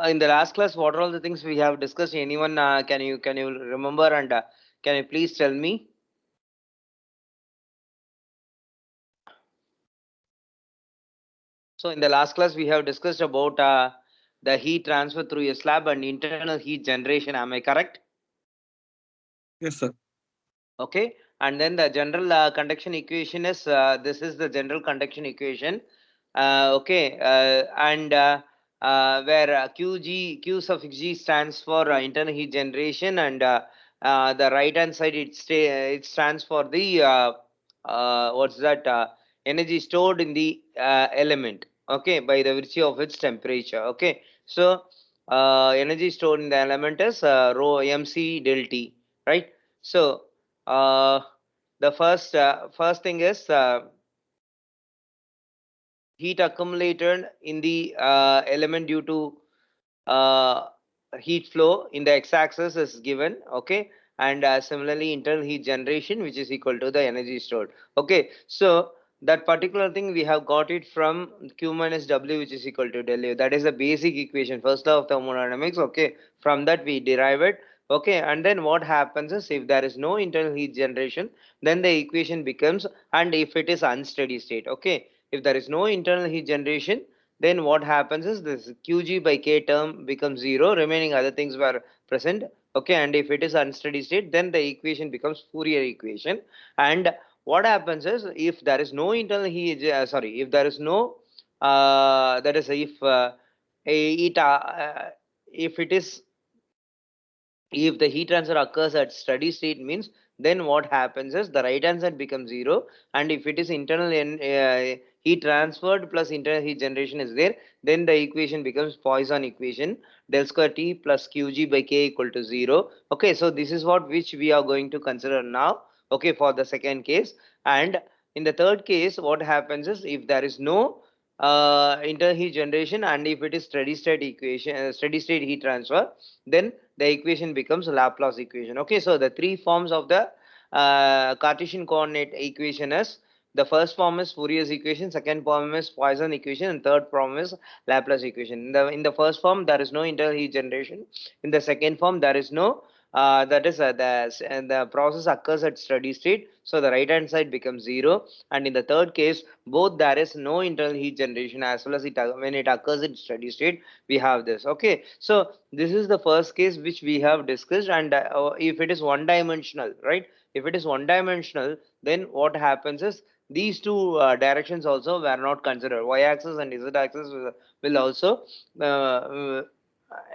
in the last class, what are all the things we have discussed? Anyone can you remember and can you please tell me? So in the last class, we have discussed about the heat transfer through a slab and internal heat generation. Am I correct? Yes, sir. Okay. And then the general conduction equation is this is the general conduction equation. Okay. And where Q suffix G stands for internal heat generation, and the right hand side it stands for the what's that energy stored in the element. Okay, by the virtue of its temperature. Okay, so energy stored in the element is rho mc del T, right? So uh, the first thing is heat accumulated in the element due to uh, heat flow in the x-axis is given. Okay, and similarly internal heat generation, which is equal to the energy stored. Okay, so that particular thing we have got it from q minus w, which is equal to del U. That is the basic equation, first law of thermodynamics. Okay, from that we derive it. Okay, and then what happens is if there is no internal heat generation, then the equation becomes, and if it is unsteady state. Okay, if there is no internal heat generation, then what happens is this qg by k term becomes 0, remaining other things were present. Okay, and if it is unsteady state, then the equation becomes Fourier equation. And what happens is if there is no internal heat sorry, if there is no that is if it is, if the heat transfer occurs at steady state means, then what happens is the right hand side becomes 0, and if it is internal heat transferred plus internal heat generation is there, then the equation becomes Poisson equation, del square T plus Qg by K equal to 0. Okay, so this is what which we are going to consider now. Okay, for the second case. And in the third case, what happens is if there is no internal heat generation, and if it is steady state equation, steady state heat transfer, then the equation becomes Laplace equation. Okay, so the three forms of the Cartesian coordinate equation is, the first form is Fourier's equation, second form is Poisson equation, and third form is Laplace equation. In the first form, there is no internal heat generation. In the second form, there is no that is the process occurs at steady state, so the right hand side becomes 0. And in the third case, both there is no internal heat generation as well as it when it occurs in steady state, we have this. Okay, so this is the first case which we have discussed. And if it is one dimensional, right, if it is one dimensional, then what happens is these two directions also were not considered, y axis and z axis will also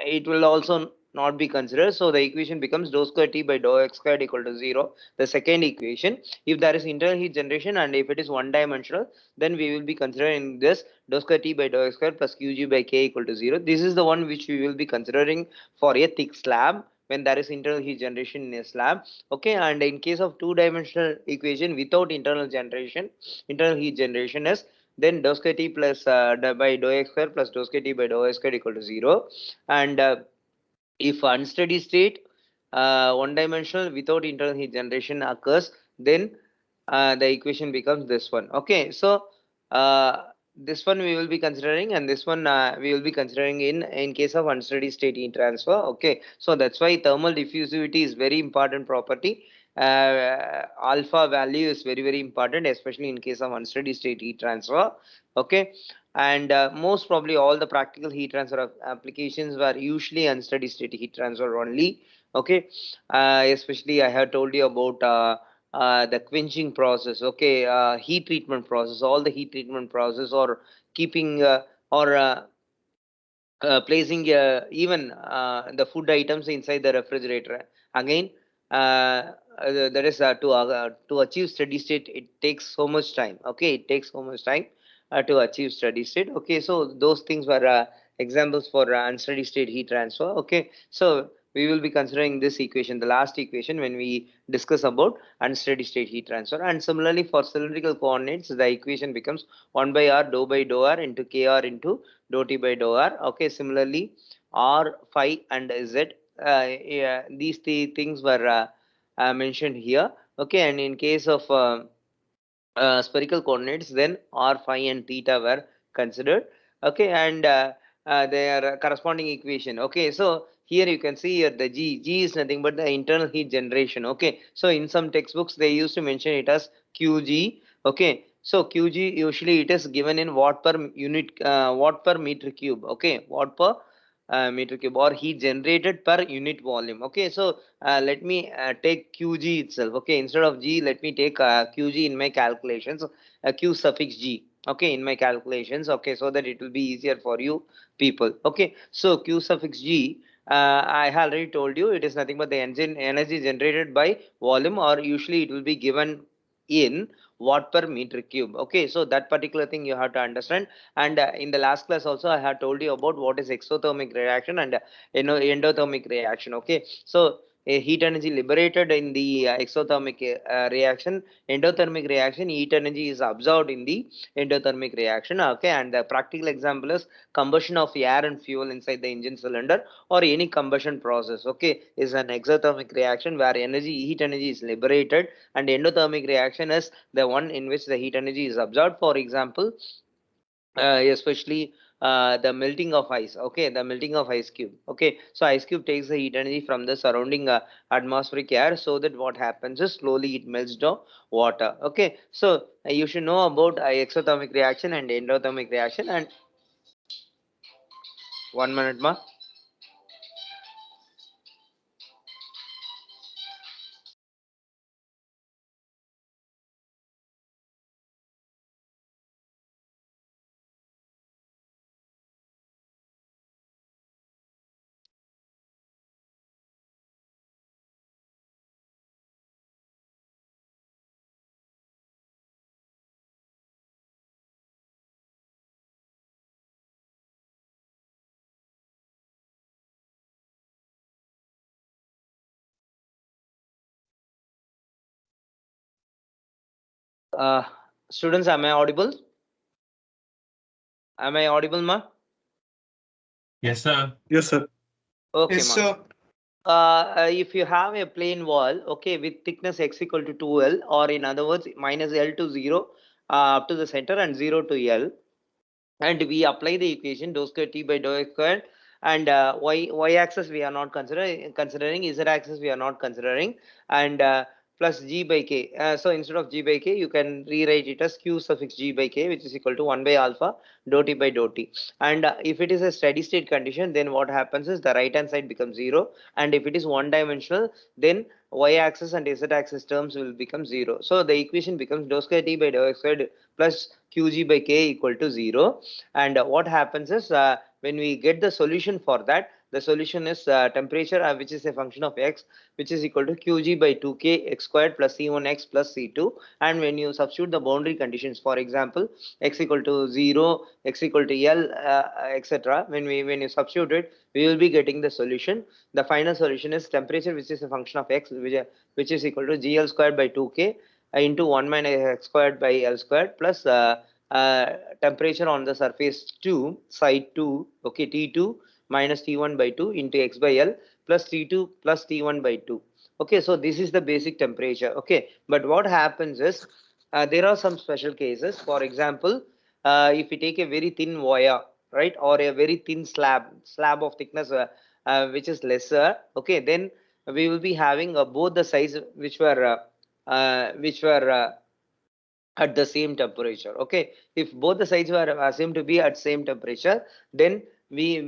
it will also not be considered. So the equation becomes dou square T by dou x squared equal to 0, the second equation. If there is internal heat generation and if it is one dimensional, then we will be considering this dou square T by dou x squared plus Qg by K equal to 0. This is the one which we will be considering for a thick slab when there is internal heat generation in a slab. Okay, and in case of two dimensional equation without internal heat generation is, then dou square T plus by dou x square plus dou square T by dou y square equal to 0. And if unsteady state one dimensional without internal heat generation occurs, then the equation becomes this one. Okay, so uh, this one we will be considering, and this one we will be considering in case of unsteady state heat transfer. Okay, so that's why thermal diffusivity is very important property. Alpha value is very important, especially in case of unsteady state heat transfer. Okay, and most probably all the practical heat transfer applications were usually unsteady state heat transfer only. Okay, especially I have told you about the quenching process. Okay, heat treatment process, all the heat treatment process, or keeping or placing even the food items inside the refrigerator. Again, that is to achieve steady state, it takes so much time. Okay, it takes so much time to achieve steady state. Okay, so those things were examples for unsteady state heat transfer. Okay, so we will be considering this equation, the last equation, when we discuss about unsteady state heat transfer. And similarly for cylindrical coordinates, the equation becomes 1 by r dou by dou r into kr into dou t by dou r. Okay, similarly r, phi and z, yeah, these three things were mentioned here. Okay, and in case of spherical coordinates, then r, phi and theta were considered. Okay, and their corresponding equation. Okay, so here you can see here the G is nothing but the internal heat generation. Okay, so in some textbooks they used to mention it as QG. Okay, so QG usually it is given in watt per unit, watt per meter cube. Okay, watt per meter cube, or heat generated per unit volume. Okay, so let me take QG itself. Okay, instead of G, let me take QG in my calculations, Q suffix G. Okay, in my calculations. Okay, so that it will be easier for you people. Okay, so Q suffix G, I have already told you it is nothing but the engine energy generated by volume, or usually it will be given in watt per meter cube. Okay, so that particular thing you have to understand. And in the last class also I have told you about what is exothermic reaction and endothermic reaction. Okay, so heat energy liberated in the exothermic reaction, endothermic reaction, heat energy is absorbed in the endothermic reaction. Okay, and the practical example is combustion of air and fuel inside the engine cylinder, or any combustion process. Okay, is an exothermic reaction where heat energy is liberated, and endothermic reaction is the one in which the heat energy is absorbed. For example, especially the melting of ice. Okay, the melting of ice cube. Okay, so ice cube takes the heat energy from the surrounding atmospheric air, so that what happens is slowly it melts down water. Okay, so you should know about exothermic reaction and endothermic reaction. And 1 minute ma. uh, Students, am I audible? Am I audible ma? Yes, sir. Yes, sir. Okay Yes, ma. sir. If you have a plain wall, okay, with thickness x equal to 2L, or in other words minus L to 0 up to the center, and 0 to L, and we apply the equation dou square T by dou x squared, and y axis we are not considering, z axis we are not considering, and plus G by K. So instead of G by K, you can rewrite it as Q suffix G by K, which is equal to 1 by alpha dou T by dou T. And if it is a steady state condition, then what happens is the right hand side becomes 0, and if it is one dimensional, then y axis and z axis terms will become 0. So the equation becomes dou square T by dou x squared plus Qg by K equal to 0. And what happens is when we get the solution for that, the solution is temperature, which is a function of x, which is equal to Qg by 2k x squared plus C1x plus C2. And when you substitute the boundary conditions, for example, x equal to 0, x equal to L, etc., when you substitute it, we will be getting the solution. The final solution is temperature, which is a function of x, which is equal to GL squared by 2k into 1 minus x squared by L squared plus temperature on the surface 2, side 2, okay, T2 minus T1 by 2 into x by L plus T2 plus T1 by 2. Okay, so this is the basic temperature. Okay, but what happens is there are some special cases. For example, if we take a very thin wire, right, or a very thin slab of thickness which is lesser, okay, then we will be having both the sides which were at the same temperature. Okay, if both the sides were assumed to be at same temperature, then we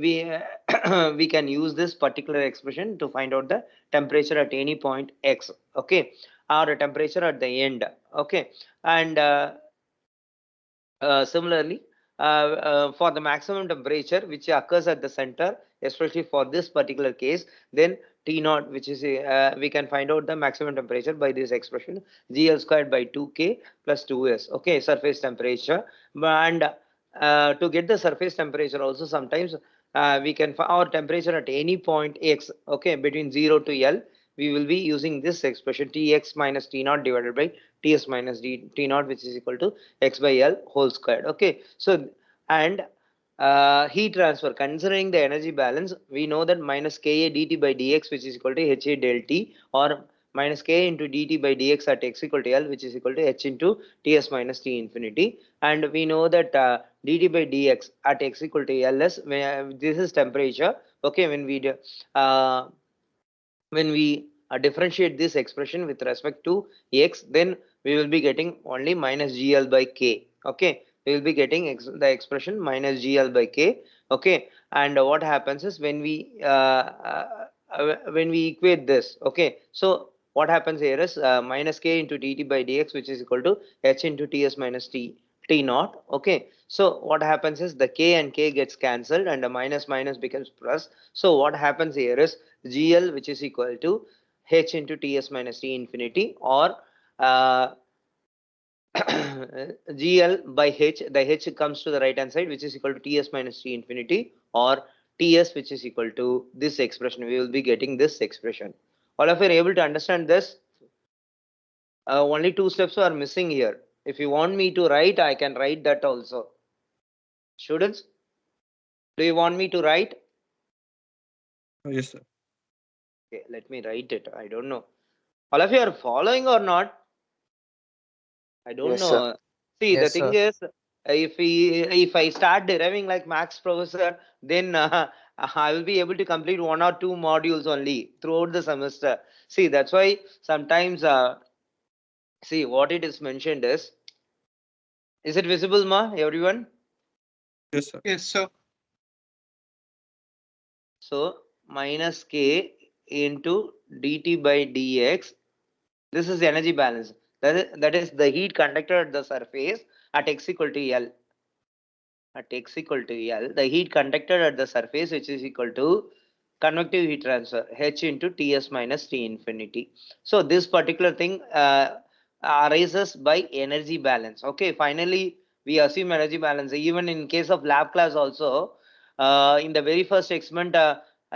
we can use this particular expression to find out the temperature at any point x. Okay, or a temperature at the end. Okay, and similarly, for the maximum temperature which occurs at the center, especially for this particular case, then T naught, which is we can find out the maximum temperature by this expression GL squared by 2K plus 2S. Okay, surface temperature. And to get the surface temperature also, sometimes we can find our temperature at any point X, okay, between 0 to L. We will be using this expression Tx minus T naught divided by Ts minus T naught, which is equal to x by L whole squared. Okay, so and heat transfer, considering the energy balance, we know that minus Ka dt by dx, which is equal to Ha del T, or minus k into dt by dx at x equal to L, which is equal to h into Ts minus T infinity. And we know that dt by dx at x equal to L is, this is temperature. Okay, when we differentiate this expression with respect to x, then we will be getting only minus gl by k. Okay, we will be getting the expression minus gl by k. Okay, and what happens is when we equate this, okay, so what happens here is minus k into dt by dx, which is equal to h into ts minus t naught. Okay, so what happens is the k and k gets cancelled and the minus minus becomes plus. So what happens here is gl, which is equal to h into ts minus t infinity, or gl by h, the h comes to the right hand side, which is equal to ts minus t infinity, or ts, which is equal to this expression. We will be getting this expression. All of you are able to understand this? Only two steps are missing here. If you want me to write, I can write that also. Students, do you want me to write? Yes, sir. Okay, let me write it. I don't know. All of you are following or not? I don't Yes, sir. know. See, the Yes, thing sir. is, if I start deriving like Max Professor, then I will be able to complete 1 or 2 modules only throughout the semester. See, that's why sometimes see what it is mentioned is it visible, ma, everyone? Yes, sir. Yes, sir. So minus k into dt by dx. This is energy balance. That is the heat conducted at the surface at x equal to L. At x equal to L, the heat conducted at the surface, which is equal to convective heat transfer, H into Ts minus T infinity. So this particular thing arises by energy balance. Okay, finally, we assume energy balance. Even in case of lab class also, in the very first experiment,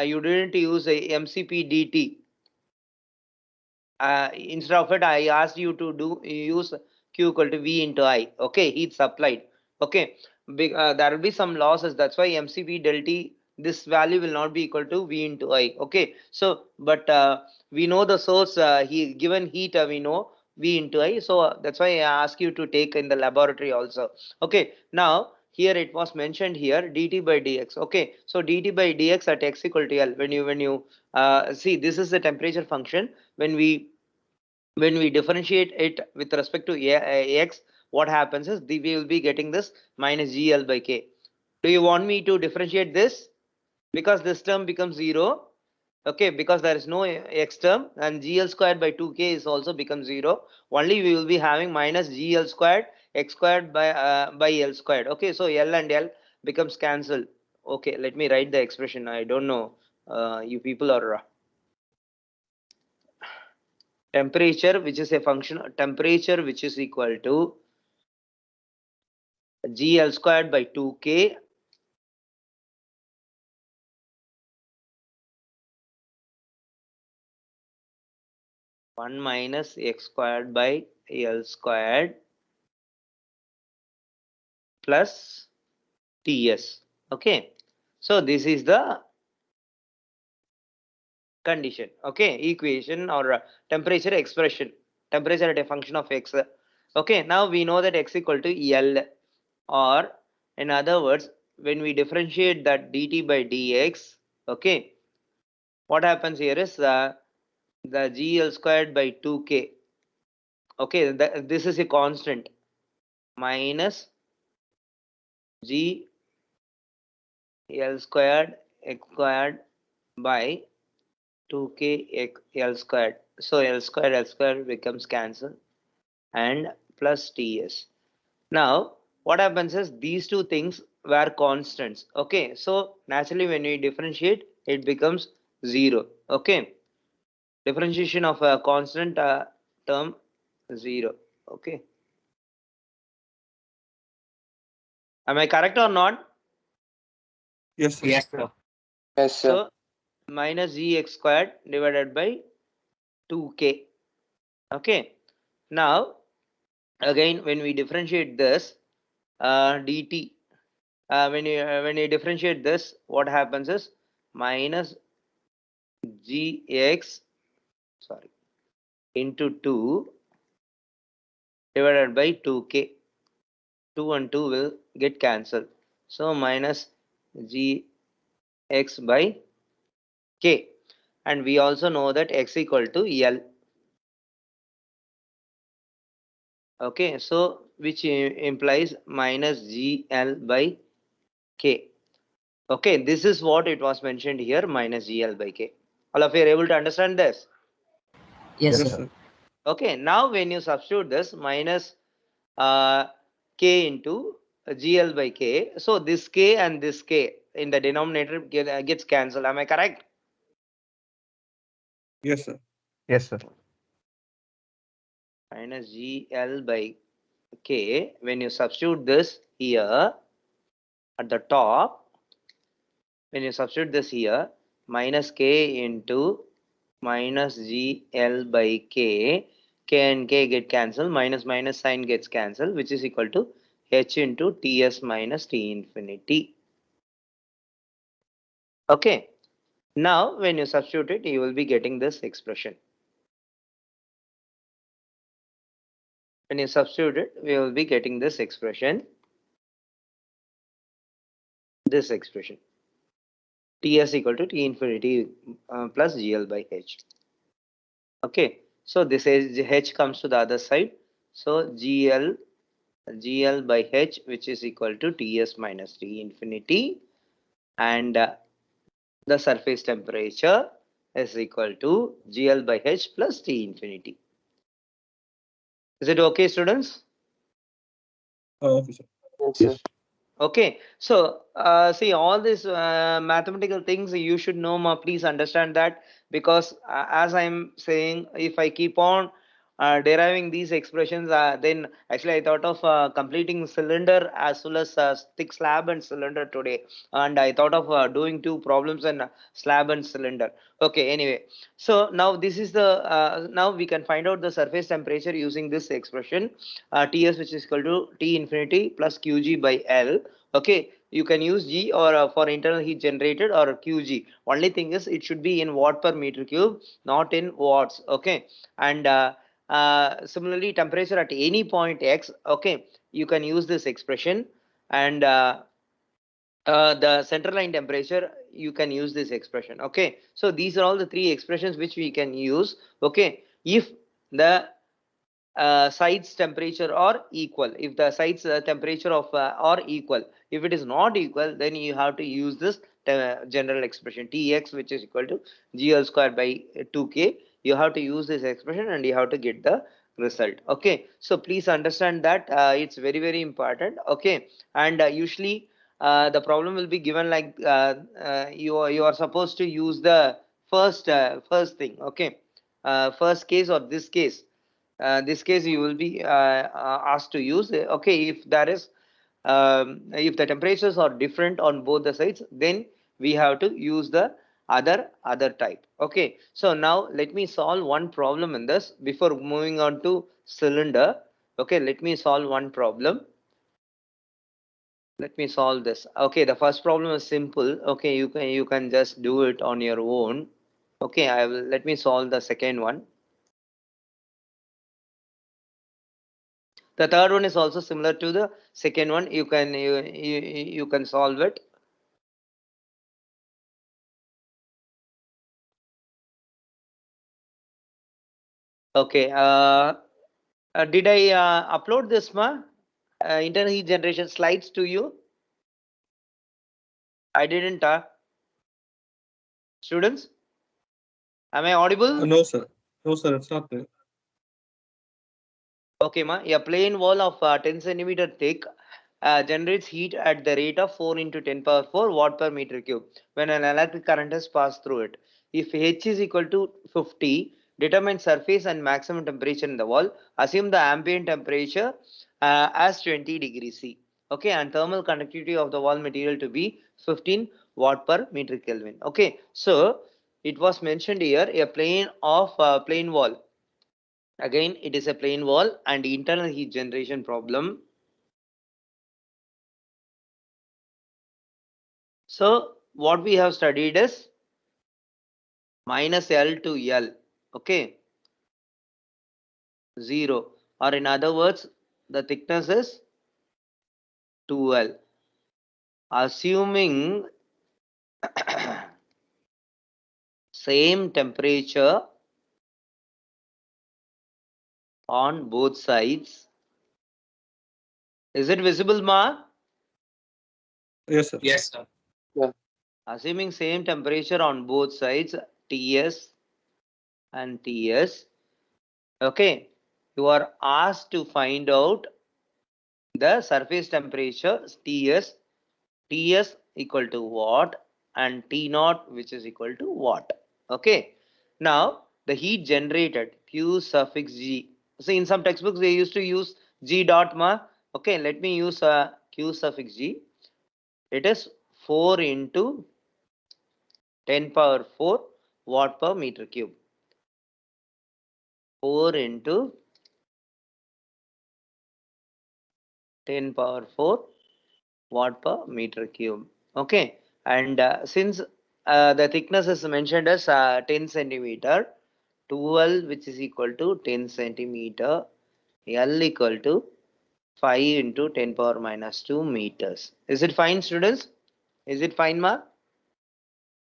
you didn't use a MCP dt. Instead of it, I asked you to use Q equal to V into I. Okay, heat supplied. Okay, there will be some losses. That's why MCP del T, this value will not be equal to V into I. Okay, so but we know the source. Given heat, we know V into I. So that's why I ask you to take in the laboratory also. Okay, now here it was mentioned here dt by dx. Okay, so dt by dx at x equal to L. When you see, this is the temperature function. When we differentiate it with respect to x, what happens is we will be getting this minus gl by k. Do you want me to differentiate this? Because this term becomes 0. Okay, because there is no x term, and gl squared by 2k is also becomes 0. Only we will be having minus gl squared x squared by l squared. Okay, so l and l becomes cancelled. Okay, let me write the expression. I don't know, you people are temperature, which is a function, temperature which is equal to gl squared by 2k one minus x squared by l squared plus ts. Okay, so this is the condition. Okay, equation or temperature expression, temperature at a function of x. Okay, now we know that x equal to L, or in other words, when we differentiate that dt by dx, okay, what happens here is the gl squared by 2k. Okay, this is a constant, minus g l squared x squared by 2k l squared. So l squared becomes cancelled, and plus ts. Now what happens is these two things were constants. Okay, so naturally when we differentiate, it becomes 0. Okay, differentiation of a constant term 0. Okay, am I correct or not? Yes, sir. Yes, sir. Yes, sir. So minus gx squared divided by 2k. Okay, now again when we differentiate this dt, when you differentiate this, what happens is minus gx, sorry, into 2 divided by 2k. 2 and 2 will get cancelled. So minus gx by k. And we also know that x equal to L. Okay, so which implies minus GL by K. Okay, this is what it was mentioned here, minus GL by K. All of you are able to understand this? Yes, Yes, sir. sir. Okay, now when you substitute this minus K into GL by K, so this K and this K in the denominator gets cancelled. Am I correct? Yes, sir. Yes, sir. Minus GL by K, when you substitute this here at the top, when you substitute this here, minus K into minus GL by K, K and K get cancelled, minus minus sign gets cancelled, which is equal to H into Ts minus T infinity. Okay, now when you substitute it, you will be getting this expression. When you substitute it, we will be getting this expression. This expression. Ts equal to T infinity plus GL by H. Okay, so this is H comes to the other side. So GL by H, which is equal to Ts minus T infinity, and the surface temperature is equal to GL by H plus T infinity. Is it okay, students? Okay, sir. Yes. Okay, so see all these mathematical things you should know, please understand that, because as I'm saying, if I keep on deriving these expressions, then actually I thought of completing cylinder as well as thick slab and cylinder today, and I thought of doing two problems in slab and cylinder. Okay, anyway, so now this is the now we can find out the surface temperature using this expression, Ts, which is equal to T infinity plus Qg by L. Okay, you can use G or for internal heat generated or Qg. Only thing is it should be in watt per meter cube, not in watts. Okay, and similarly temperature at any point x. Okay, you can use this expression, and the center line temperature you can use this expression. Okay, so these are all the three expressions which we can use. Okay, if the sides temperature are equal, if the sides temperature of are equal, if it is not equal, then you have to use this general expression Tx, which is equal to GL square by 2k. You have to use this expression and you have to get the result. Okay, so please understand that it's very very important. Okay, and usually the problem will be given like you are supposed to use the first thing. Okay, first case or this case you will be asked to use. Okay, if there is if the temperatures are different on both the sides, then we have to use the other type. Okay, so now let me solve one problem in this before moving on to cylinder. Okay, let me solve one problem. Let me solve this. Okay, the first problem is simple. Okay, you can just do it on your own. Okay, I will let me solve the second one. The third one is also similar to the second one. You can solve it. Okay. Did I upload this internal heat generation slides to you? I didn't. Students, am I audible? No, sir. No, sir. It's not there. Okay, a plain wall of 10 centimeter thick generates heat at the rate of 4 into 10 power 4 watt per meter cube when an electric current has passed through it. If H is equal to 50, determine surface and maximum temperature in the wall. Assume the ambient temperature as 20 degrees C. Okay, and thermal conductivity of the wall material to be 15 watt per meter Kelvin. Okay, so it was mentioned here a plane of plane wall. Again, it is a plain wall and internal heat generation problem. So what we have studied is minus L to L. Okay. 0, or in other words, the thickness is 2L. Assuming same temperature on both sides. Is it visible, Ma? Yes, sir. Yes, sir. Assuming same temperature on both sides, Ts and Ts. Okay, you are asked to find out the surface temperature Ts equal to what and T naught which is equal to what. Okay, now the heat generated Q suffix G. So in some textbooks they used to use G dot ma. Okay, let me use Q suffix G. It is 4 into 10 power 4 watt per meter cube. 4 into 10 power 4 watt per meter cube. Okay, and since the thickness is mentioned as 10 centimeter, 12 which is equal to 10 centimeter, L equal to 5 into 10 power minus 2 meters. Is it fine, students? Is it fine, Ma?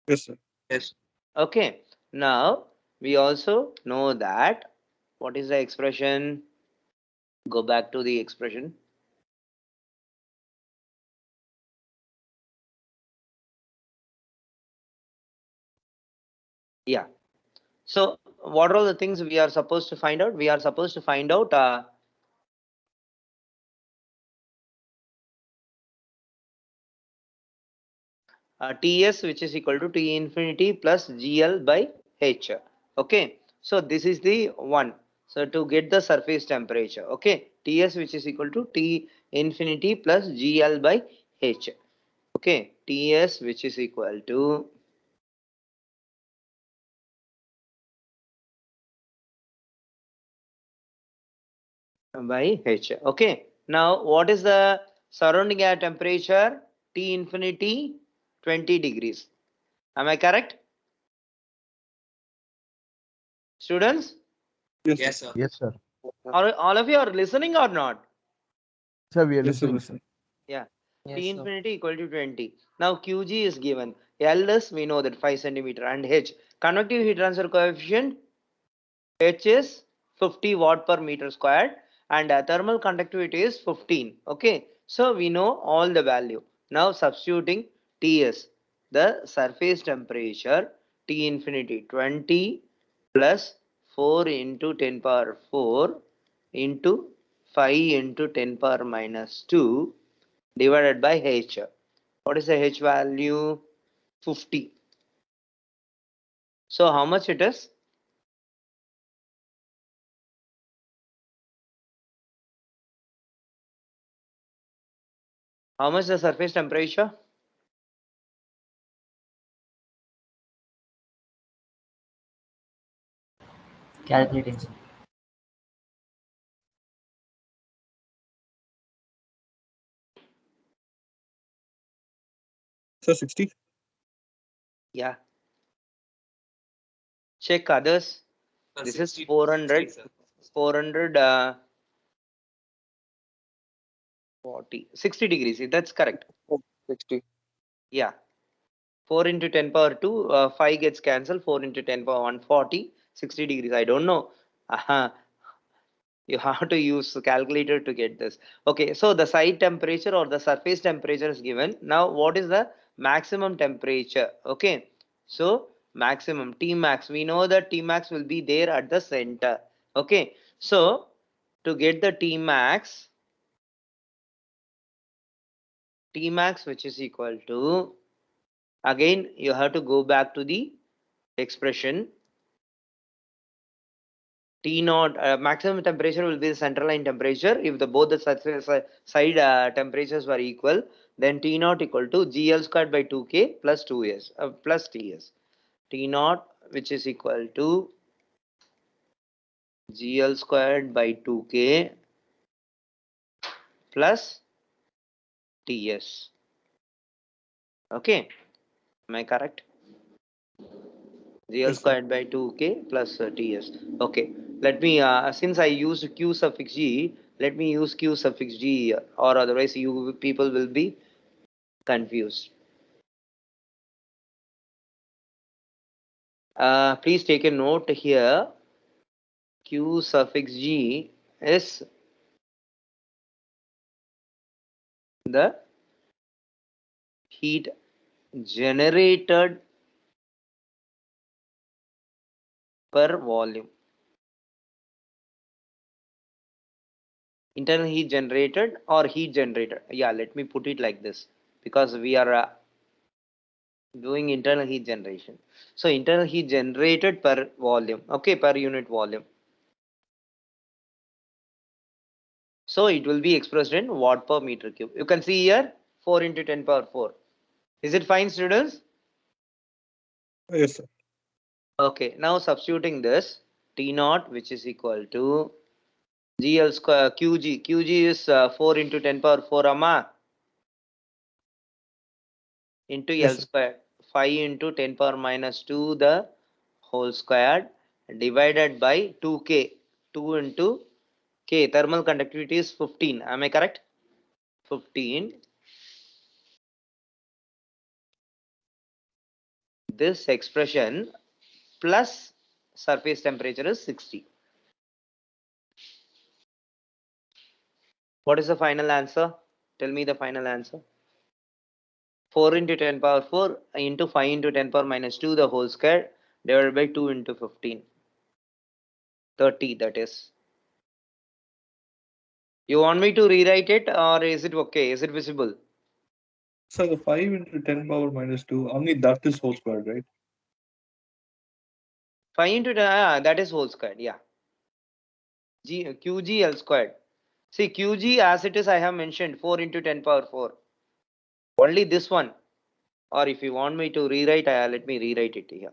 Yes, sir. Yes. Okay, now we also know that what is the expression? Go back to the expression. Yeah. So what are all the things we are supposed to find out? We are supposed to find out Ts which is equal to T infinity plus GL by H. Okay. So this is the one. So to get the surface temperature, okay, Ts which is equal to T infinity plus GL by H. Okay, Ts which is equal to by H. Okay. Now what is the surrounding air temperature? T infinity 20 degrees. Am I correct? Students, Yes, Yes, sir. sir. Yes, sir. are all of you are listening or not? Sir, we are Yes, sir. listening. Listen. Yeah. Yes, T sir. infinity equal to 20. Now Qg is given. L is we know that 5 centimeter and H. Convective heat transfer coefficient H is 50 watt per meter squared and thermal conductivity is 15. Okay. So we know all the value. Now substituting Ts, the surface temperature T infinity 20 plus 4 into 10 power 4 into 5 into 10 power minus 2 divided by H. What is the H value? 50. So how much it is? How much the surface temperature? Calculating, sir. Sir, 60. Yeah. Check others. Sir, This is 60, 400. 60, sir. 400 40 60 degrees. That's correct. 60. Yeah. 4 into 10 power 2, 5 gets cancelled. 4 into 10 power 140, 60 degrees. I don't know. You have to use the calculator to get this. Okay, so the side temperature or the surface temperature is given. Now, what is the maximum temperature? Okay, so maximum T max. We know that T max will be there at the center. Okay, so to get the T max which is equal to, again you have to go back to the expression T naught. Maximum temperature will be the central line temperature. If the both the side temperatures were equal, then T naught equal to GL squared by 2K plus 2S plus TS. T naught which is equal to GL squared by 2K plus TS. Okay, am I correct? GL Yes, sir. squared by 2K plus TS. Okay, Let me, since I used q suffix g, let me use q suffix g here, or otherwise you people will be confused. Please take a note here. Q suffix g is the heat generated per volume. Internal heat generated or heat generated. Yeah, let me put it like this because we are doing internal heat generation. So internal heat generated per volume, okay, per unit volume. So it will be expressed in watt per meter cube. You can see here 4 into 10 power 4. Is it fine, students? Yes, sir. Okay, now substituting this T naught, which is equal to GL square QG. QG is 4 into 10 power 4 amma into Yes, L sir. square 5 into 10 power minus 2 the whole squared divided by 2K. 2 into K. Thermal conductivity is 15. Am I correct? 15. This expression plus surface temperature is 60. What is the final answer? Tell me the final answer. 4 into 10 power 4 into 5 into 10 power minus 2 the whole square divided by 2 into 15. 30, that is. You want me to rewrite it or is it okay? Is it visible? So the 5 into 10 power minus 2, only that is whole square, right? 5 into 10, that is whole squared. Yeah. QG L squared. See, QG as it is, I have mentioned 4 into 10 power 4. Only this one. Or if you want me to rewrite, let me rewrite it here.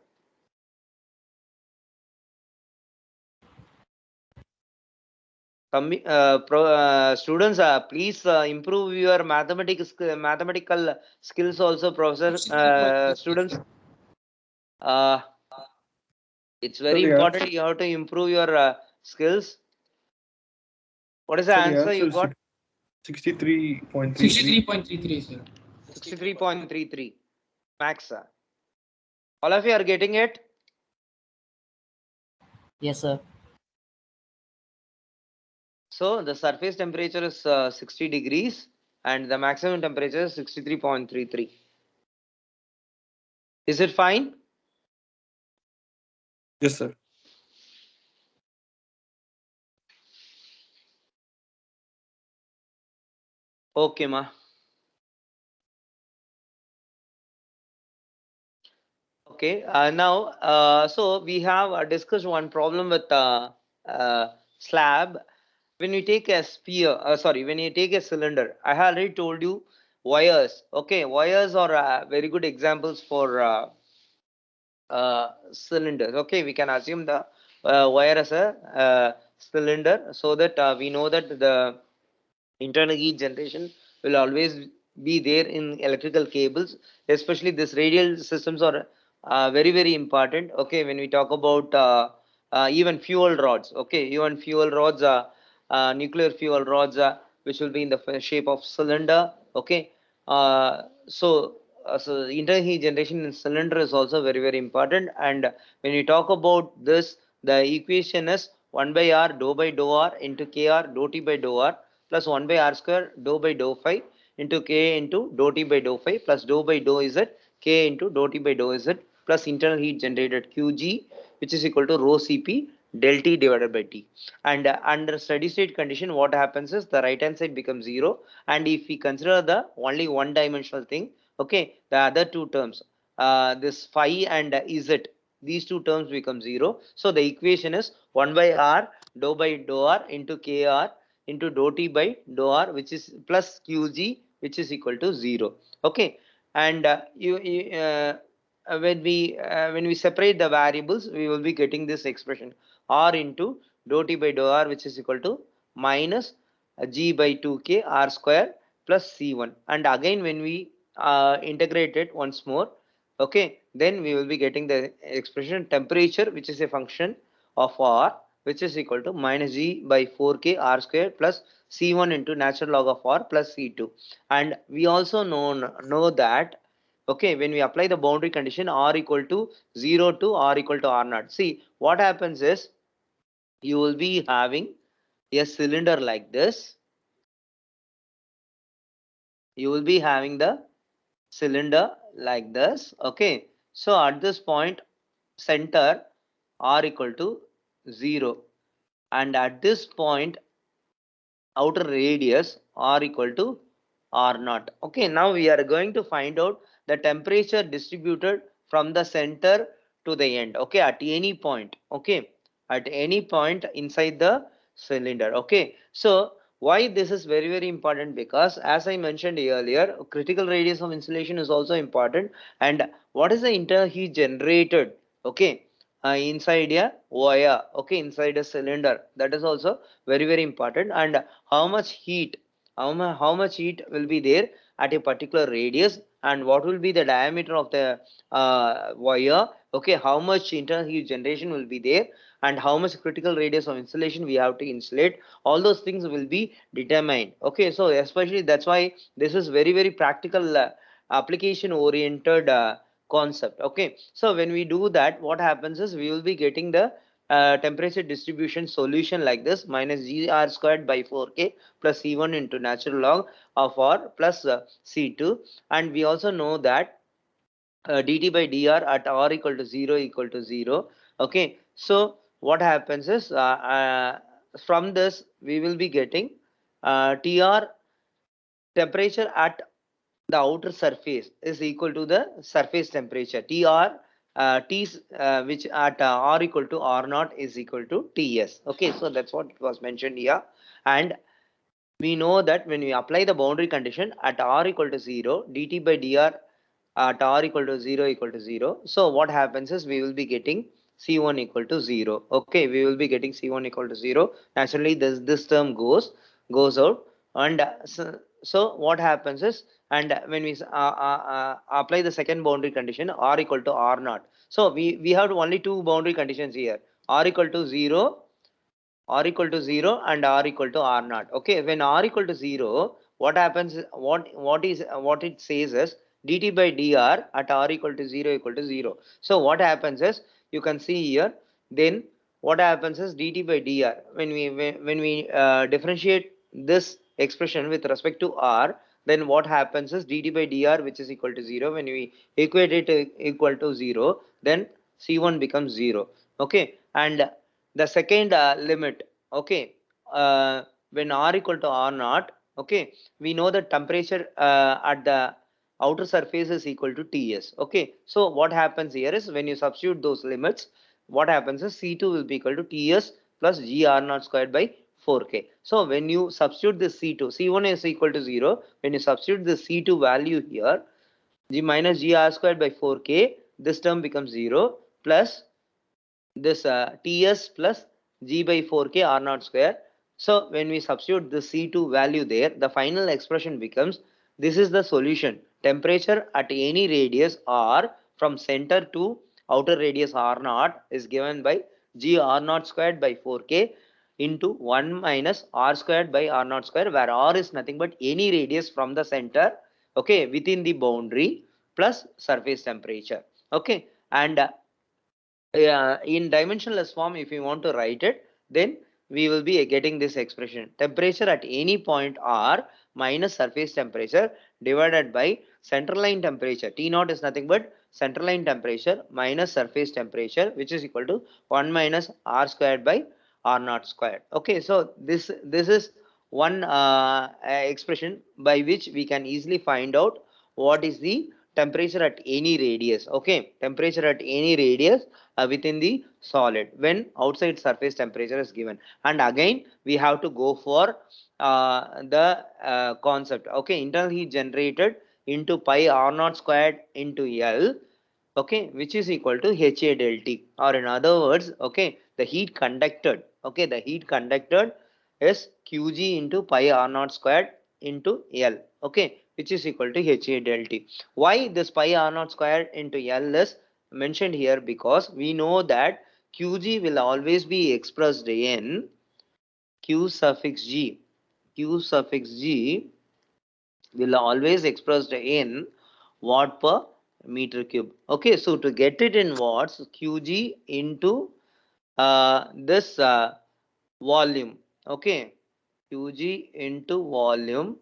Students, please improve your mathematical skills also, professor. Students, it's So very the important. answer, You have to improve your skills. What is the so the answer you answer is got? 63.33. 63.33, sir. 63.33 max. All of you are getting it? Yes, sir. So the surface temperature is 60 degrees and the maximum temperature is 63.33. Is it fine? Yes, sir. Okay, ma. Okay, now, so we have discussed one problem with slab. When you take a sphere, when you take a cylinder, I have already told you wires. Okay, wires are very good examples for cylinders. Okay, we can assume the wire as a cylinder so that we know that the internal heat generation will always be there in electrical cables, especially this radial systems are very important. Okay, when we talk about even fuel rods, okay, even fuel rods, nuclear fuel rods, which will be in the shape of cylinder. Okay, so internal heat generation in cylinder is also very important. And when you talk about this, the equation is 1 by r dou by dou r into kr dou t by dou r plus 1 by r square dou by dou phi into k into dou t by dou phi plus dou by dou z k into dou t by dou z plus internal heat generated qg, which is equal to rho cp del t divided by t. And under steady state condition, what happens is the right hand side becomes 0. And if we consider the only one dimensional thing, okay, the other two terms, this phi and z, these two terms become 0. So the equation is 1 by r dou by dou r into kr into dou t by dou r, which is plus qg, which is equal to 0. Okay, and when we separate the variables, we will be getting this expression r into dou t by dou r, which is equal to minus g by 2k r square plus c1. And again, when we integrate it once more, okay, then we will be getting the expression temperature, which is a function of r, which is equal to minus G by 4K R square plus C1 into natural log of R plus C2. And we also know that, okay, when we apply the boundary condition R equal to 0 to R equal to R naught. See, what happens is you will be having a cylinder like this. You will be having the cylinder like this. Okay, so at this point, center R equal to 0, and at this point, outer radius R equal to R naught. Okay, now we are going to find out the temperature distributed from the center to the end. Okay, at any point. Okay, at any point inside the cylinder. Okay, so why this is very important? Because as I mentioned earlier, critical radius of insulation is also important. And what is the interheat generated? Okay, inside a wire. Okay, inside a cylinder, that is also very important. And how much heat, how much heat will be there at a particular radius, and what will be the diameter of the wire. Okay, how much internal heat generation will be there, and how much critical radius of insulation we have to insulate. All those things will be determined. Okay, so especially that's why this is very practical, application oriented concept. Okay, so when we do that, what happens is we will be getting the temperature distribution solution like this: minus gr squared by 4k plus C1 into natural log of R plus C2. And we also know that dt by dr at R equal to 0 equal to 0. Okay, so what happens is from this we will be getting Tr, temperature at the outer surface, is equal to the surface temperature Tr, T, which at R equal to R naught is equal to Ts. Okay, so that's what was mentioned here. And we know that when we apply the boundary condition at R equal to 0, dt by dr at R equal to 0 equal to 0. So what happens is we will be getting C1 equal to 0. Okay, we will be getting C1 equal to 0. Naturally, this term goes out. And so what happens is, and when we apply the second boundary condition, R equal to R naught. So we have only two boundary conditions here: R equal to 0, R equal to 0, and R equal to R naught. Okay, when R equal to 0, what happens? What it says is dt by dr at R equal to 0 equal to 0. So what happens is, you can see here. Then what happens is dt by dr, when we differentiate this expression with respect to R, then what happens is dt by dr, which is equal to 0, when we equate it equal to 0, then C1 becomes 0. Okay, and the second limit. Okay, when R equal to R naught, okay, we know the temperature at the outer surface is equal to Ts. Okay, so what happens here is, when you substitute those limits, what happens is C2 will be equal to Ts plus gr naught squared by 4k. So when you substitute this C2, C1 is equal to 0. When you substitute the C2 value here, g minus gr squared by 4k, this term becomes 0, plus this Ts plus g by 4k R naught square. So when we substitute the C2 value there, the final expression becomes, this is the solution: temperature at any radius R from center to outer radius R naught is given by g R naught squared by 4k into 1 minus R squared by R naught square, where R is nothing but any radius from the center, okay, within the boundary, plus surface temperature. Okay, and in dimensionless form, if you want to write it, then we will be getting this expression: temperature at any point R minus surface temperature divided by centerline temperature. T naught is nothing but centerline temperature minus surface temperature, which is equal to 1 minus R squared by R naught squared. Okay, so this is one expression by which we can easily find out what is the temperature at any radius. Okay, temperature at any radius within the solid when outside surface temperature is given. And again, we have to go for the concept. Okay, internal heat generated into pi R naught squared into L, okay, which is equal to HA del T, or in other words, okay, the heat conducted. Okay, the heat conducted is Qg into pi R naught squared into L. Okay, which is equal to HA del T. Why this pi R naught squared into L is mentioned here? Because we know that Qg will always be expressed in Q suffix G. Q suffix G will always expressed in watt per meter cube. Okay, so to get it in watts, Qg into this volume. Okay, Qg into volume.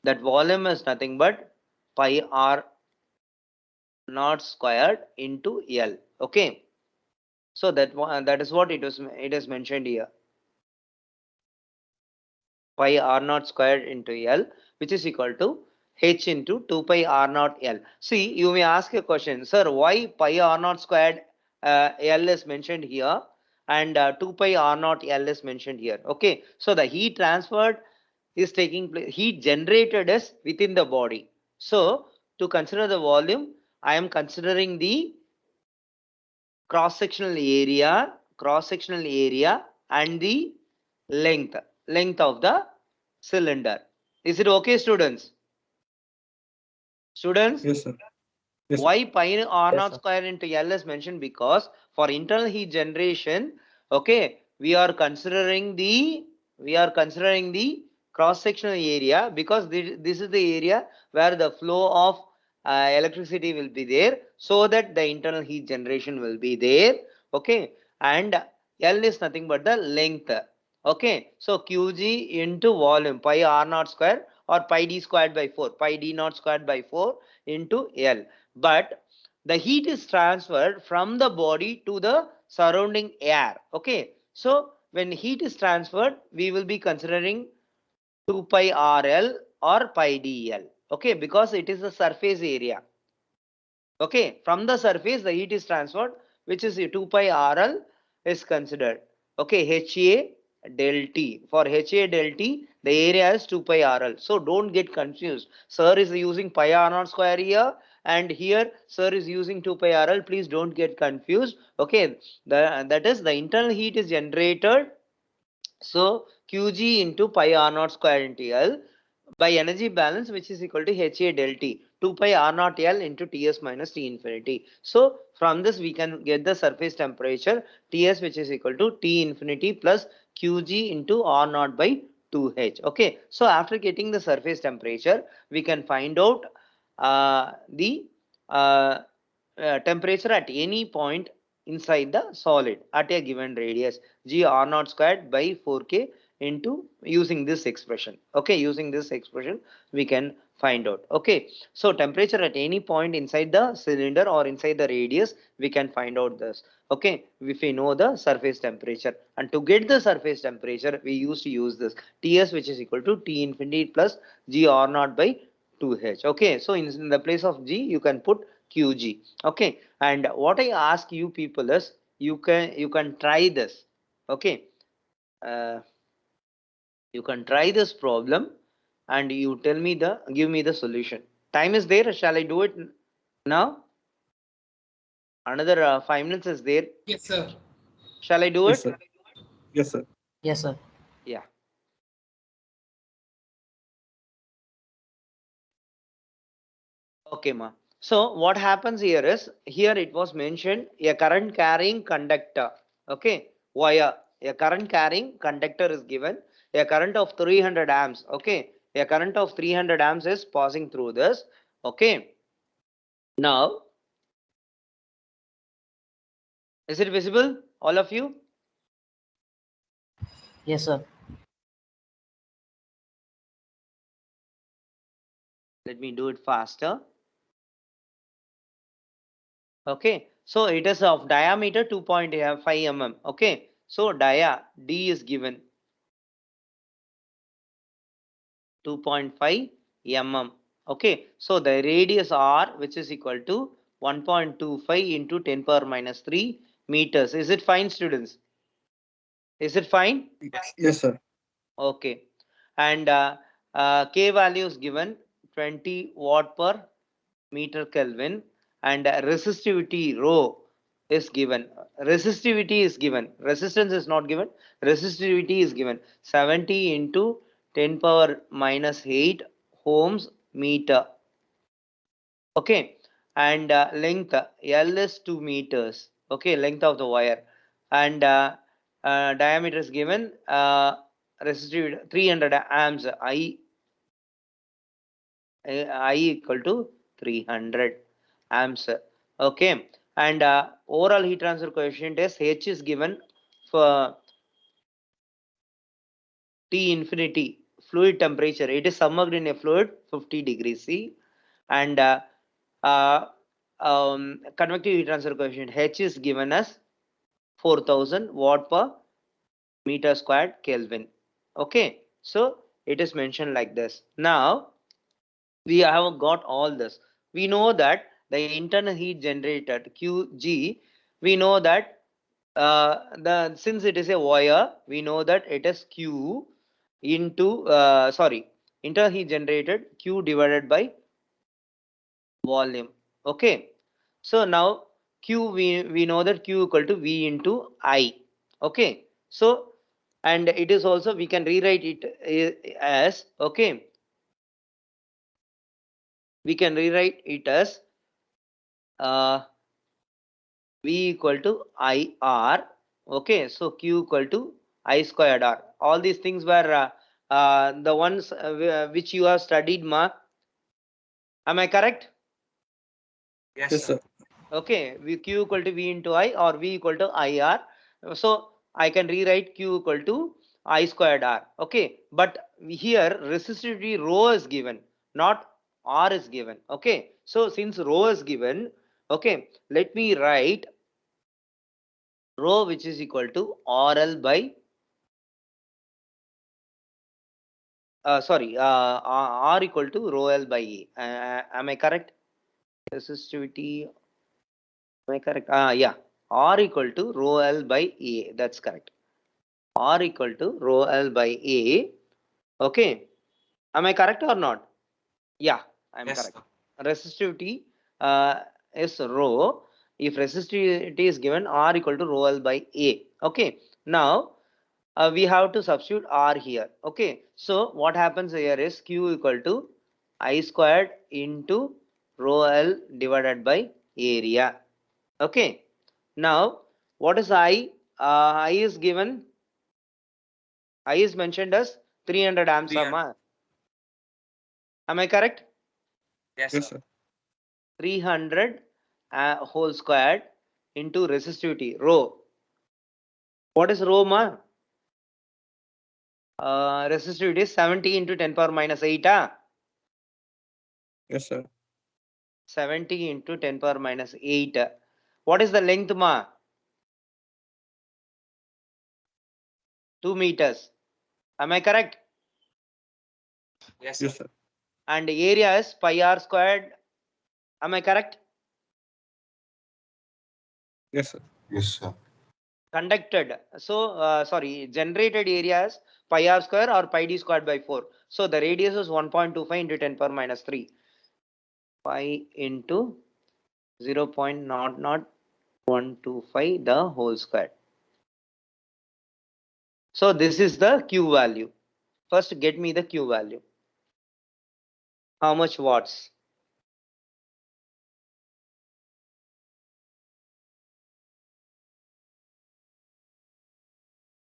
That volume is nothing but pi r naught squared into L. Okay, so that is what it is mentioned here. Pi r naught squared into L, which is equal to h into 2 pi r naught L. See, you may ask a question, sir, why pi r naught squared L is mentioned here and 2 pi r naught L is mentioned here. Okay, so the heat transferred is taking place, heat generated is within the body. So to consider the volume, I am considering the cross-sectional area and the length of the cylinder. Is it okay, students? Students, Yes, sir. Yes, sir. why pi r Yes, naught sir. square into L is mentioned? Because for internal heat generation, okay, we are considering the cross-sectional area, because this is the area where the flow of electricity will be there, so that the internal heat generation will be there. Okay, and L is nothing but the length. Okay, so Qg into volume, pi r naught square or pi d squared by 4, pi d naught squared by 4 into L. But the heat is transferred from the body to the surrounding air. Okay, so when heat is transferred, we will be considering 2 pi RL or pi DL. Okay, because it is the surface area. Okay, from the surface the heat is transferred, which is 2 pi RL is considered. Okay, HA del T. For HA del T, the area is 2 pi RL. So don't get confused. Sir is using pi R naught square here, and here sir is using 2 pi RL. Please don't get confused. Okay, that is the internal heat is generated. So Qg into pi R naught square into L by energy balance, which is equal to HA del T, 2 pi R naught L into Ts minus T infinity. So from this we can get the surface temperature Ts, which is equal to T infinity plus Qg into R naught by 2H. Okay, so after getting the surface temperature, we can find out the temperature at any point inside the solid at a given radius, G R naught squared by 4K into using this expression. Okay, using this expression we can find out. Okay, so temperature at any point inside the cylinder or inside the radius, we can find out this. Okay, if we know the surface temperature, and to get the surface temperature we used to use this Ts, which is equal to T infinity plus G R naught by 2H. Okay, so in the place of G you can put Qg. Okay, and what I ask you people is, you can try this. Okay, you can try this problem and you give me the solution. Time is there, shall I do it now? Another 5 minutes is there. Yes, sir. Shall I do Yes, it? sir. Yes, sir. Yes, sir. Yeah. Okay, ma. So what happens here is, here it was mentioned a current carrying conductor. Okay, wire. A current carrying conductor is given. A current of 300 amps. Okay, a current of 300 amps is passing through this. Okay. Now, is it visible, all of you? Yes, sir. Let me do it faster. Okay, so it is of diameter 2.5 mm. Okay, so dia D is given 2.5 mm. Okay, so the radius R, which is equal to 1.25 into 10 power minus 3 meters. Is it fine, students? Is it fine? Yes, sir. Okay, and K value is given 20 watt per meter Kelvin, and resistivity rho is given. Resistivity is given. Resistance is not given. Resistivity is given 70 into 10 power minus 8 ohms meter. Okay, and length L is 2 meters. Okay, length of the wire. and diameter is given, resistivity 300 amps, I equal to 300 amps. Okay, and overall heat transfer coefficient is H is given for T infinity fluid temperature. It is submerged in a fluid 50 degrees C, and convective heat transfer coefficient H is given as 4000 watt per meter squared Kelvin. Okay, so it is mentioned like this. Now we have got all this. We know that the internal heat generated Qg, we know that since it is a wire, we know that it is Q into internal heat generated Q divided by volume. Okay, so now Q, we know that Q equal to V into I. Okay, so and it is also, we can rewrite it as, okay, we can rewrite it as V equal to IR. Okay, so Q equal to I squared R. All these things were the ones which you have studied, ma. Am I correct? Yes, sir. Okay, Q equal to V into I or V equal to IR. So I can rewrite Q equal to I squared R. Okay, but here resistivity rho is given, not R is given. Okay, so since rho is given, okay, let me write rho, which is equal to RL by R equal to rho L by E. Am I correct? Resistivity, am I correct? Yeah, R equal to rho L by A. That's correct. R equal to rho L by A. Okay, am I correct or not? Yeah, I'm correct. Resistivity is rho. If resistivity is given, R equal to rho L by A. Okay, now we have to substitute R here. Okay, so what happens here is Q equal to I squared into rho L divided by area. Okay, now what is I? I is given, I is mentioned as 300 amps. 300. Am I correct? Yes, sir. 300 whole squared into resistivity rho. What is rho, ma? Resistivity is 70 into 10 power minus 8. Yes, sir. 70 into 10 power minus 8. What is the length, ma? 2 meters. Am I correct? Yes, sir. And area is pi r squared. Am I correct? Yes, sir. Yes, sir. Conducted. So, generated area is pi r square or pi d squared by 4. So the radius is 1.25 into 10 power minus 3. Pi into 0.00125 the whole square. So this is the Q value. First get me the Q value. How much watts?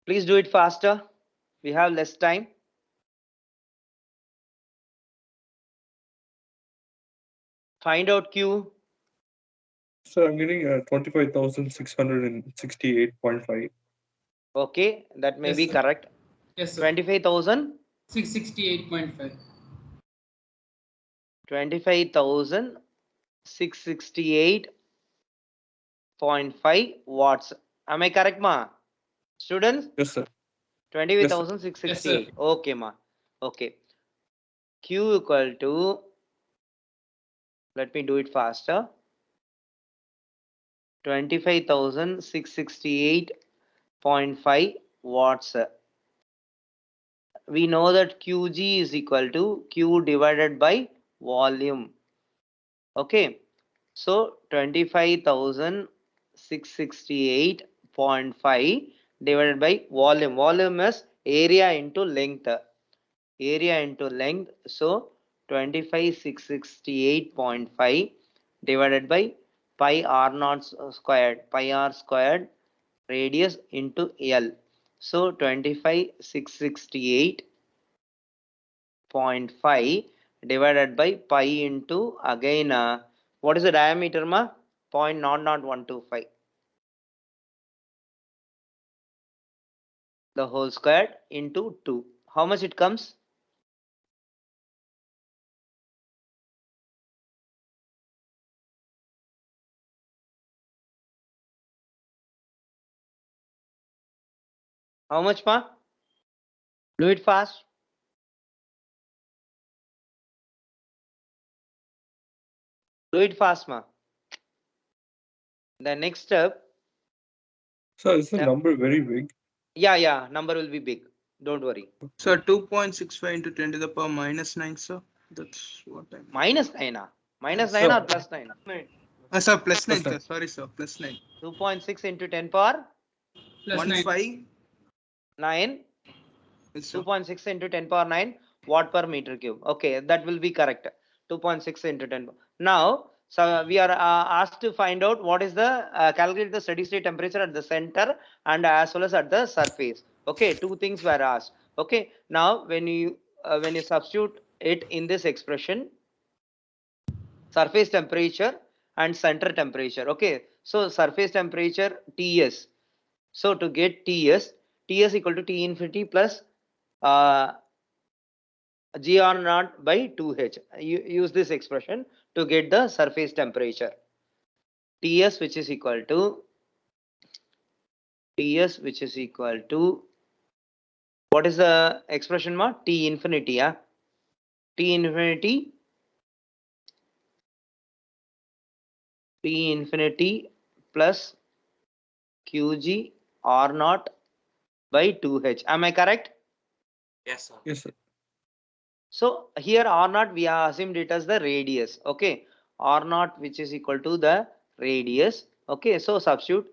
Please do it faster. We have less time. Find out Q. So I'm getting 25,668.5. Okay, that may Yes, be sir. correct. Yes, sir. 25,000. 668.5. 25,668.5 watts. Am I correct, ma? Students? Yes, sir. 25,668. Yes, Okay, ma. Okay. Q equal to, let me do it faster. 25,668.5 watts. We know that Qg is equal to Q divided by volume. Okay, so 25,668.5 divided by volume. Volume is area into length. Area into length. So 25,668.5 divided by pi r naught squared. Pi r squared radius into L. So 25,668.5 divided by pi into again what is the diameter ma? 0.00125. The whole square into 2. How much it comes? How much ma? Do it fast. Do it fast ma. The next step. Sir, is the Yep. number very big? Yeah, number will be big. Don't worry. Sir, 2.65 into 10 to the power minus 9, sir. That's what I'm. Minus 9 ah? Minus Yes, 9 sir. or plus 9? Sir, plus 9, Plus sir. Sorry, sir. Plus 9. 2.6 into 10 power Plus 1, 9. 5. 9. Yes, sir. 2.6 into 10 power 9 watt per meter cube. Okay, that will be correct. 2.6 into 10. Now, so we are asked to find out what is the calculate the steady state temperature at the center and as well as at the surface. Okay, two things were asked. Okay, now when you substitute it in this expression, surface temperature and center temperature. Okay, so surface temperature Ts. So to get Ts equal to T infinity plus Gr naught by 2H. You use this expression to get the surface temperature. Ts which is equal to what is the expression ma? T infinity, yeah? T infinity plus Qg R naught by 2H. Am I correct? Yes, sir. Yes, sir. So here R naught we have assumed it as the radius. Okay, R naught which is equal to the radius. Okay, so substitute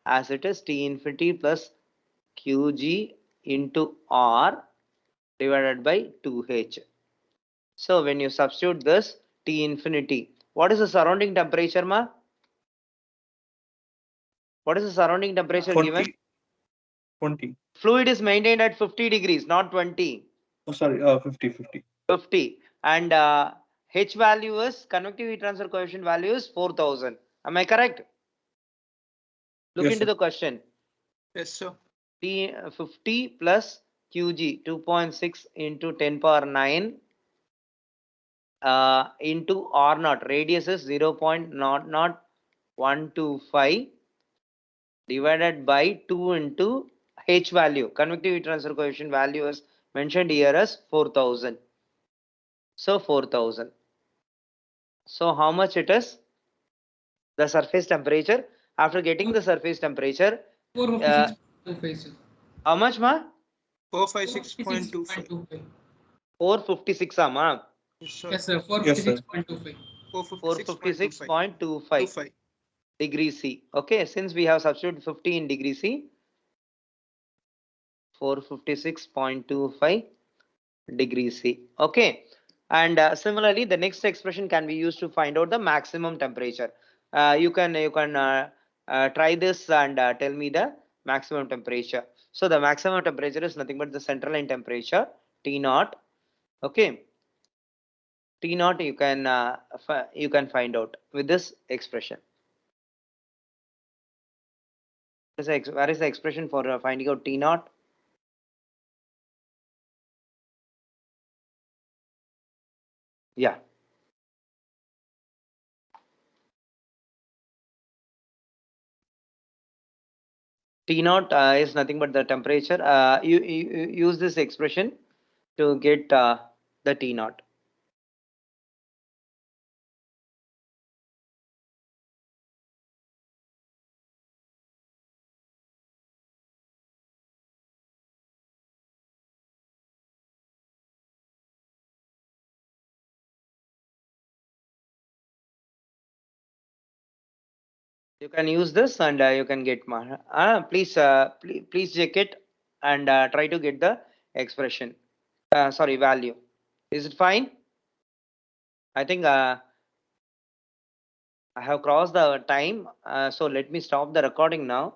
as it is T infinity plus Qg into R divided by 2H. So when you substitute this T infinity, what is the surrounding temperature ma? What is the surrounding temperature 20. given? 20. Fluid is maintained at 50 degrees, not 20. Oh, sorry. 50. 50. And H value is convective heat transfer coefficient value is 4000. Am I correct? Look Yes, into sir. the question. Yes, sir. T 50 plus Qg 2.6 into 10 power 9 into R naught. Radius is 0.00125 divided by 2 into H value. Convective heat transfer coefficient value is mentioned here as 4000. So 4000. So how much it is? The surface temperature. After getting the surface temperature, 456.25, sir. how much ma? 456.25. 456.25. 456 ma? Yes, sir. Yes, sir. Yes, sir. 456.25. 456.25. 456.25 degrees C. Okay, since we have substituted 50 in degree C, 456.25 degrees C. Okay, and similarly, the next expression can be used to find out the maximum temperature. You can try this and tell me the maximum temperature. So the maximum temperature is nothing but the central line temperature T naught. Okay, T naught you can find out with this expression. Where is the expression for finding out T naught? Yeah. T naught is nothing but the temperature. You use this expression to get the T naught. You can use this and you can get please check it and try to get the expression. Sorry, value. Is it fine? I think I have crossed the time, so let me stop the recording now.